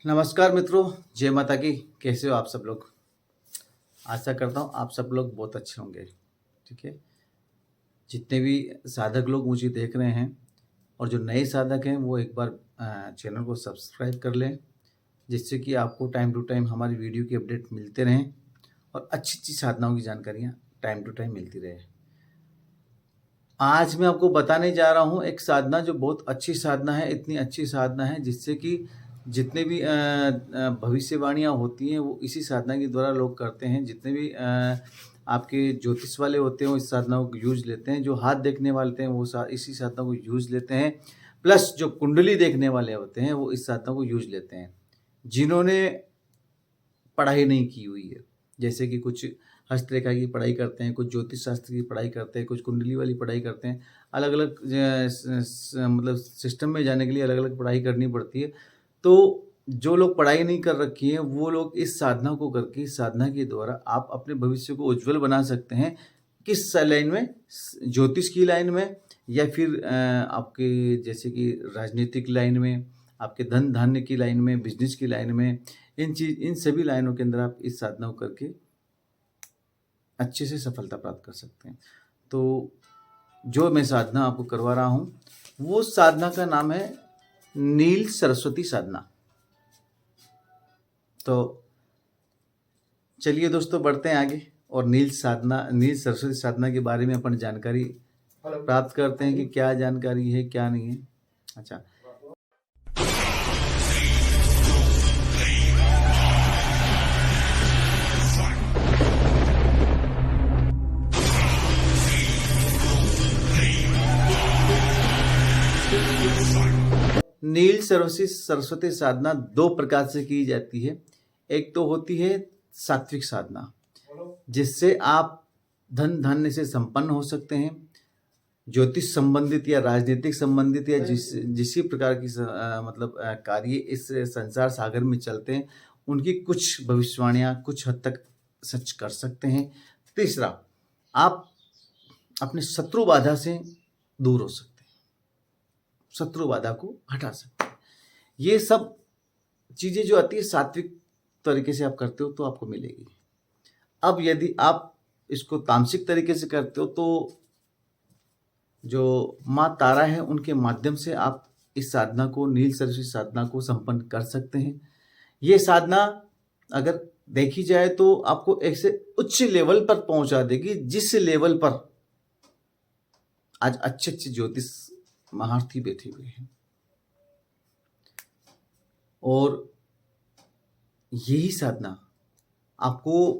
नमस्कार मित्रों, जय माता की। कैसे हो आप सब लोग? आशा करता हूँ आप सब लोग बहुत अच्छे होंगे। ठीक है, जितने भी साधक लोग मुझे देख रहे हैं और जो नए साधक हैं वो एक बार चैनल को सब्सक्राइब कर लें, जिससे कि आपको टाइम टू टाइम हमारी वीडियो की अपडेट मिलते रहें और अच्छी अच्छी साधनाओं की जानकारियाँ टाइम टू टाइम मिलती रहे। आज मैं आपको बताने जा रहा हूँ एक साधना जो बहुत अच्छी साधना है, इतनी अच्छी साधना है जिससे कि जितने भी भविष्यवाणियाँ होती हैं वो इसी साधना के द्वारा लोग करते हैं। जितने भी आपके ज्योतिष वाले होते हैं वो इस साधना को यूज़ लेते हैं। जो हाथ देखने वाले होते हैं वो इसी साधना को यूज़ लेते हैं। प्लस जो कुंडली देखने वाले होते हैं वो इस साधना को यूज़ लेते हैं। जिन्होंने पढ़ाई नहीं की हुई है, जैसे कि कुछ हस्तरेखा की पढ़ाई करते हैं, कुछ ज्योतिष शास्त्र की पढ़ाई करते हैं, कुछ कुंडली वाली पढ़ाई करते हैं। अलग अलग मतलब सिस्टम में जाने के लिए अलग अलग पढ़ाई करनी पड़ती है। तो जो लोग पढ़ाई नहीं कर रखी है वो लोग इस साधना को करके, इस साधना के द्वारा आप अपने भविष्य को उज्जवल बना सकते हैं। किस लाइन में? ज्योतिष की लाइन में, या फिर आपके जैसे कि राजनीतिक लाइन में, आपके धन धान्य की लाइन में, बिजनेस की लाइन में, इन सभी लाइनों के अंदर आप इस साधना को करके अच्छे से सफलता प्राप्त कर सकते हैं। तो जो मैं साधना आपको करवा रहा हूँ वो साधना का नाम है नील सरस्वती साधना। तो चलिए दोस्तों, बढ़ते हैं आगे और नील सरस्वती साधना के बारे में अपन जानकारी प्राप्त करते हैं कि क्या जानकारी है, क्या नहीं है। अच्छा, नील सरस्वती साधना दो प्रकार से की जाती है। एक तो होती है सात्विक साधना, जिससे आप धन धान्य से संपन्न हो सकते हैं। ज्योतिष संबंधित या राजनीतिक संबंधित या जिस प्रकार की मतलब कार्य इस संसार सागर में चलते हैं, उनकी कुछ भविष्यवाणियां कुछ हद तक सच कर सकते हैं। तीसरा, आप अपने शत्रु बाधा से दूर हो सकते हैं, शत्रु बाधा को हटा सकते हैं। ये सब चीजें जो आती है सात्विक तरीके से आप करते हो तो आपको मिलेगी। अब यदि आप इसको तामसिक तरीके से करते हो तो जो माँ तारा है उनके माध्यम से आप इस साधना को, नील सरस्वती साधना को संपन्न कर सकते हैं। ये साधना अगर देखी जाए तो आपको ऐसे उच्च लेवल पर पहुंचा देगी जिस लेवल पर आज अच्छे अच्छे ज्योतिष महारथी बैठे हुए हैं। और यही साधना आपको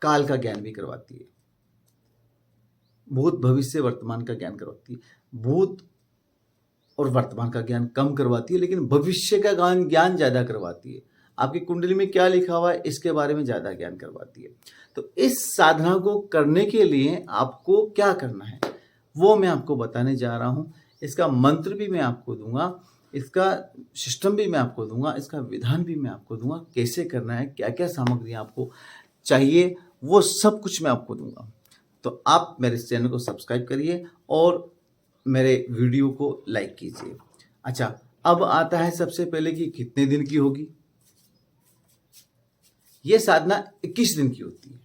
काल का ज्ञान भी करवाती है, भूत भविष्य वर्तमान का ज्ञान करवाती है। भूत और वर्तमान का ज्ञान कम करवाती है, लेकिन भविष्य का ज्ञान ज्यादा करवाती है। आपकी कुंडली में क्या लिखा हुआ है इसके बारे में ज्यादा ज्ञान करवाती है। तो इस साधना को करने के लिए आपको क्या करना है वो मैं आपको बताने जा रहा हूं। इसका मंत्र भी मैं आपको दूंगा, इसका सिस्टम भी मैं आपको दूंगा, इसका विधान भी मैं आपको दूंगा, कैसे करना है, क्या क्या सामग्री आपको चाहिए, वो सब कुछ मैं आपको दूंगा। तो आप मेरे इस चैनल को सब्सक्राइब करिए और मेरे वीडियो को लाइक कीजिए। अच्छा, अब आता है सबसे पहले कि कितने दिन की होगी। ये साधना 21 दिन की होती है।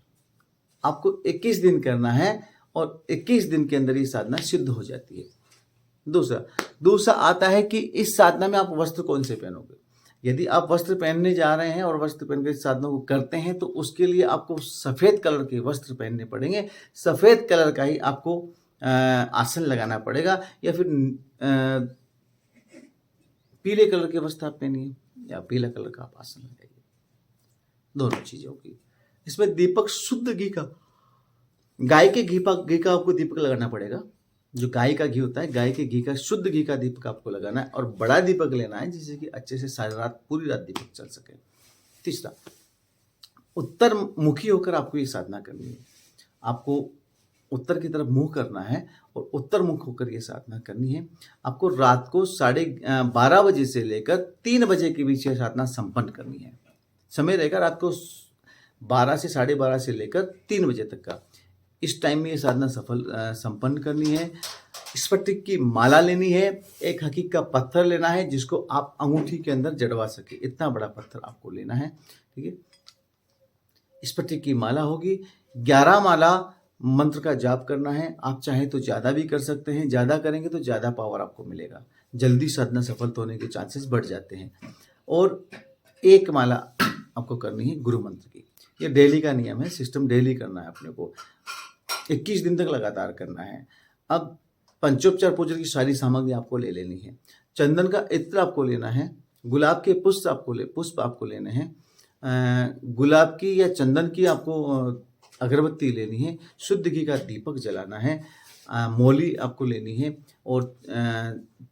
आपको 21 दिन करना है और 21 दिन के अंदर ये साधना सिद्ध हो जाती है। दूसरा आता है कि इस साधना में आप वस्त्र कौन से पहनोगे। यदि आप वस्त्र पहनने जा रहे हैं और वस्त्र पहनकर इस साधना को करते हैं तो उसके लिए आपको सफेद कलर के वस्त्र पहनने पड़ेंगे। सफेद कलर का ही आपको आसन लगाना पड़ेगा, या फिर पीले कलर के वस्त्र आप पहनिए या पीला कलर का आप आसन लगाइए। दोनों चीजें होगी। इसमें दीपक शुद्ध घी का, गाय के घी का आपको दीपक लगाना पड़ेगा। जो गाय का घी होता है, गाय के घी का, शुद्ध घी का दीपक आपको लगाना है और बड़ा दीपक लेना है जिससे कि अच्छे से सारी रात, पूरी रात दीपक चल सके। तीसरा, उत्तर मुखी होकर आपको ये साधना करनी है। आपको उत्तर की तरफ मुंह करना है और उत्तर मुख होकर ये साधना करनी है। आपको रात को 12:30 बजे से लेकर 3 बजे के बीच ये साधना संपन्न करनी है। समय रहेगा रात को 12 से 12:30 से लेकर 3 बजे तक का। इस टाइम में ये साधना संपन्न करनी है। स्फटिक की माला लेनी है, एक हकीक का पत्थर लेना है जिसको आप अंगूठी के अंदर जड़वा सके, इतना बड़ा पत्थर आपको लेना है। ठीक है, स्फटिक की माला होगी, 11 माला मंत्र का जाप करना है। आप चाहें तो ज़्यादा भी कर सकते हैं, ज़्यादा करेंगे तो ज़्यादा पावर आपको मिलेगा, जल्दी साधना सफल होने के चांसेस बढ़ जाते हैं। और एक माला आपको करनी है गुरु मंत्र की। ये डेली का नियम है, सिस्टम डेली करना है अपने को, 21 दिन तक लगातार करना है। अब पंचोपचार पूजन की सारी सामग्री आपको ले लेनी है। चंदन का इत्र आपको लेना है, गुलाब के पुष्प आपको लेने हैं, गुलाब की या चंदन की आपको अगरबत्ती लेनी है, शुद्ध घी का दीपक जलाना है, मौली आपको लेनी है और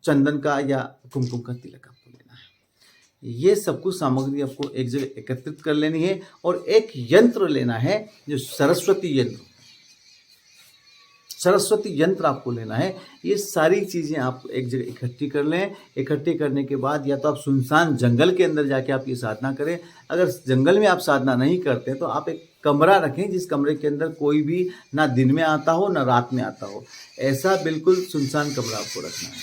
चंदन का या कुमकुम का तिलक आपको लेना है। ये सब कुछ सामग्री आपको एक जगह एकत्रित कर लेनी है और एक यंत्र लेना है जो सरस्वती यंत्र आपको लेना है। ये सारी चीज़ें आप एक जगह इकट्ठी कर लें। इकट्ठी करने के बाद या तो आप सुनसान जंगल के अंदर जाके आप ये साधना करें। अगर जंगल में आप साधना नहीं करते तो आप एक कमरा रखें जिस कमरे के अंदर कोई भी ना दिन में आता हो ना रात में आता हो, ऐसा बिल्कुल सुनसान कमरा आपको रखना है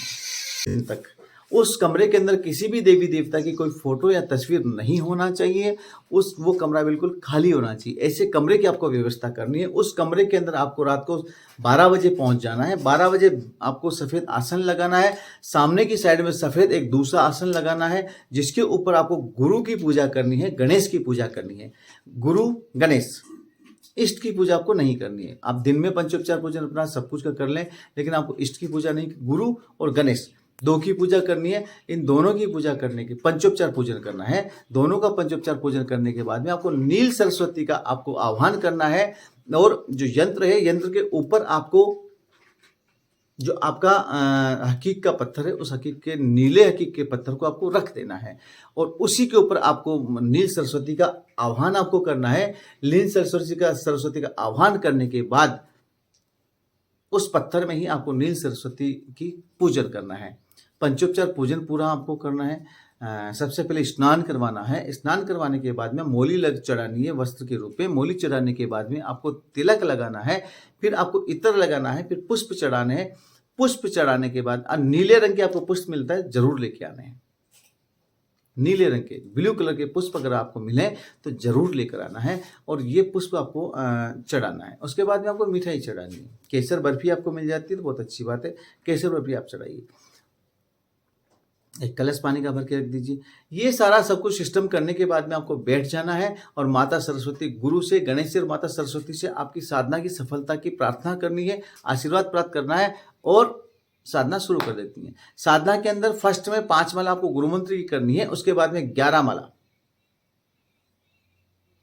दिन तक। उस कमरे के अंदर किसी भी देवी देवता की कोई फोटो या तस्वीर नहीं होना चाहिए। वो कमरा बिल्कुल खाली होना चाहिए। ऐसे कमरे की आपको व्यवस्था करनी है। उस कमरे के अंदर आपको रात को 12 बजे पहुंच जाना है। 12 बजे आपको सफ़ेद आसन लगाना है। सामने की साइड में सफ़ेद एक दूसरा आसन लगाना है जिसके ऊपर आपको गुरु की पूजा करनी है, गणेश की पूजा करनी है। गुरु गणेश, इष्ट की पूजा आपको नहीं करनी है। आप दिन में पंचोपचार पूजन अपना सब कुछ का कर लें, लेकिन आपको इष्ट की पूजा नहीं, गुरु और गणेश दो की पूजा करनी है। इन दोनों की पूजा करने के पंचोपचार पूजन करना है। दोनों का पंचोपचार पूजन करने के बाद में आपको नील सरस्वती का आपको आह्वान करना है और जो यंत्र है, यंत्र के ऊपर आपको जो आपका हकीक का पत्थर है, उस हकीक के नीले हकीक के पत्थर को आपको रख देना है और उसी के ऊपर आपको नील सरस्वती का आह्वान आपको करना है। नील सरस्वती का आह्वान करने के बाद उस पत्थर में ही आपको नील सरस्वती की पूजन करना है। पंचोपचार पूजन पूरा आपको करना है। सबसे पहले स्नान करवाना है। स्नान करवाने के बाद में मौली चढ़ानी है वस्त्र के रूप में। मौली चढ़ाने के बाद में आपको तिलक लगाना है, फिर आपको इत्र लगाना है, फिर पुष्प चढ़ाने हैं। पुष्प चढ़ाने के बाद नीले रंग के आपको पुष्प मिलता है, जरूर लेके आने हैं। नीले रंग के, ब्लू कलर के पुष्प अगर आपको मिले तो जरूर लेकर आना है और ये पुष्प आपको चढ़ाना है। उसके बाद में आपको मिठाई चढ़ानी है। केसर बर्फी आपको मिल जाती है तो बहुत अच्छी बात है, केसर बर्फी आप चढ़ाइए। एक कलश पानी का भर के रख दीजिए। ये सारा सब कुछ सिस्टम करने के बाद में आपको बैठ जाना है और माता सरस्वती, गुरु से, गणेश से और माता सरस्वती से आपकी साधना की सफलता की प्रार्थना करनी है, आशीर्वाद प्राप्त करना है और साधना शुरू कर देती हैं। साधना के अंदर फर्स्ट में 5 माला आपको गुरु मंत्र की करनी है। उसके बाद में 11 माला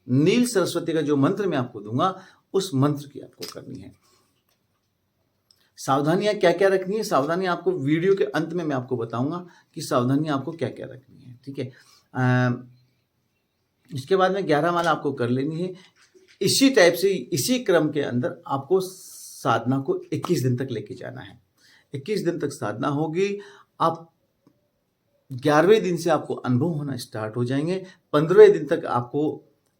नील सरस्वती का जो मंत्र मैं आपको दूंगा उस मंत्र की आपको करनी है। सावधानियां क्या क्या रखनी है, सावधानियां आपको वीडियो के अंत में मैं आपको बताऊंगा कि सावधानियां आपको क्या क्या रखनी है। ठीक है, इसके बाद में 11 माला आपको कर लेनी है। इसी टाइप से, इसी क्रम के अंदर आपको साधना को 21 दिन तक लेके जाना है। 21 दिन तक साधना होगी। आप 11वें दिन से आपको अनुभव होना स्टार्ट हो जाएंगे। 15वें दिन तक आपको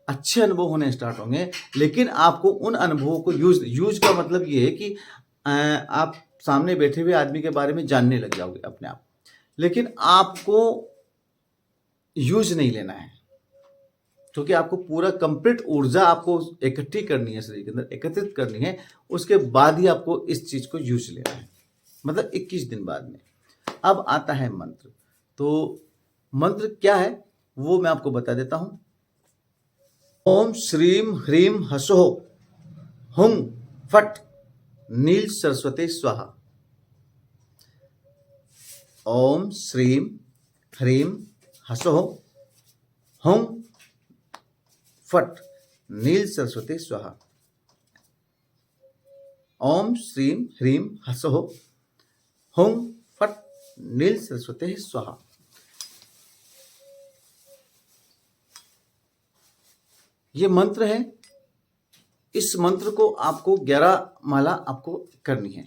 अच्छे अनुभव होने स्टार्ट होंगे, लेकिन आपको उन अनुभवों को यूज का मतलब ये है कि आप सामने बैठे हुए आदमी के बारे में जानने लग जाओगे अपने आप, लेकिन आपको यूज नहीं लेना है, क्योंकि आपको पूरा कंप्लीट ऊर्जा आपको इकट्ठी करनी है, शरीर के अंदर एकत्रित करनी है। उसके बाद ही आपको इस चीज को यूज लेना है, मतलब 21 दिन बाद में। अब आता है मंत्र। तो मंत्र क्या है वो मैं आपको बता देता हूं। ओम श्रीम ह्रीम हसो हुं फट नील सरस्वती स्वाहा। ओम श्रीम ह्रीम हसो हुं फट नील सरस्वती स्वाहा। ओम श्रीम ह्रीम हसो हुं फट नील सरस्वती स्वाहा। ये मंत्र है। इस मंत्र को आपको 11 माला आपको करनी है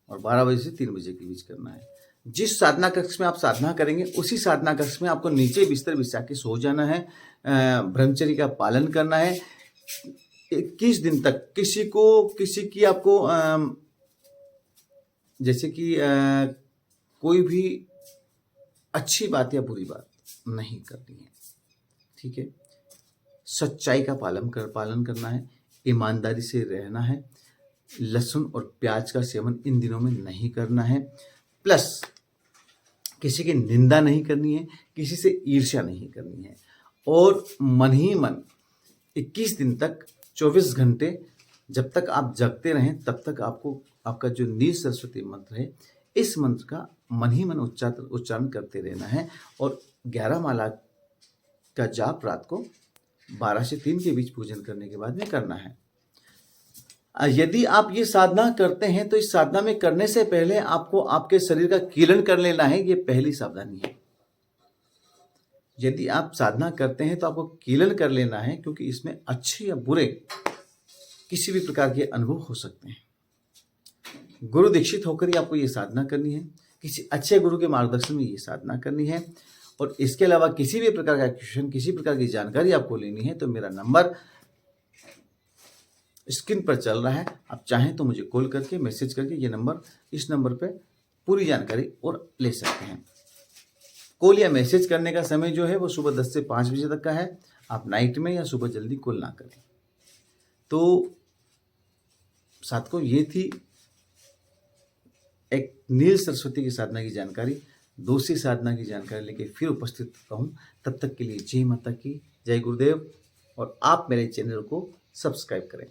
और 12 बजे से 3 बजे के बीच करना है। जिस साधना कक्ष में आप साधना करेंगे उसी साधना कक्ष में आपको नीचे बिस्तर बिछा के सो जाना है। ब्रह्मचर्य का पालन करना है। 21 दिन तक किसी की आपको जैसे कि कोई भी अच्छी बात या बुरी बात नहीं करनी है, ठीक है। सच्चाई का पालन करना है, ईमानदारी से रहना है, लहसुन और प्याज का सेवन इन दिनों में नहीं करना है, प्लस किसी की निंदा नहीं करनी है, किसी से ईर्ष्या नहीं करनी है, और मन ही मन 21 दिन तक 24 घंटे जब तक आप जगते रहें तब तक आपको आपका जो नील सरस्वती मंत्र है, इस मंत्र का मन ही मन उच्चारण करते रहना है, और 11 माला का जाप रात को 12 से 3 के बीच पूजन करने के बाद में करना है। यदि आप ये साधना करते हैं तो इस साधना में करने से पहले आपको आपके शरीर का कीलन कर लेना है, ये पहली सावधानी है। यदि आप साधना करते हैं तो आपको कीलन कर लेना है, क्योंकि इसमें अच्छे या बुरे किसी भी प्रकार के अनुभव हो सकते हैं। गुरु दीक्षित होकर ही आपको ये साधना करनी है, किसी अच्छे गुरु के मार्गदर्शन में ये साधना करनी है। और इसके अलावा किसी भी प्रकार का क्वेश्चन, किसी प्रकार की जानकारी आपको लेनी है तो मेरा नंबर स्क्रीन पर चल रहा है, आप चाहें तो मुझे कॉल करके मैसेज करके इस नंबर पे पूरी जानकारी और ले सकते हैं। कॉल या मैसेज करने का समय जो है वो सुबह 10 से 5 बजे तक का है। आप नाइट में या सुबह जल्दी कॉल ना करें। तो साथ को ये थी एक नील सरस्वती की साधना की जानकारी। दूसरी साधना की जानकारी लेके फिर उपस्थित रहूं। तब तक के लिए जय माता की, जय गुरुदेव, और आप मेरे चैनल को सब्सक्राइब करें।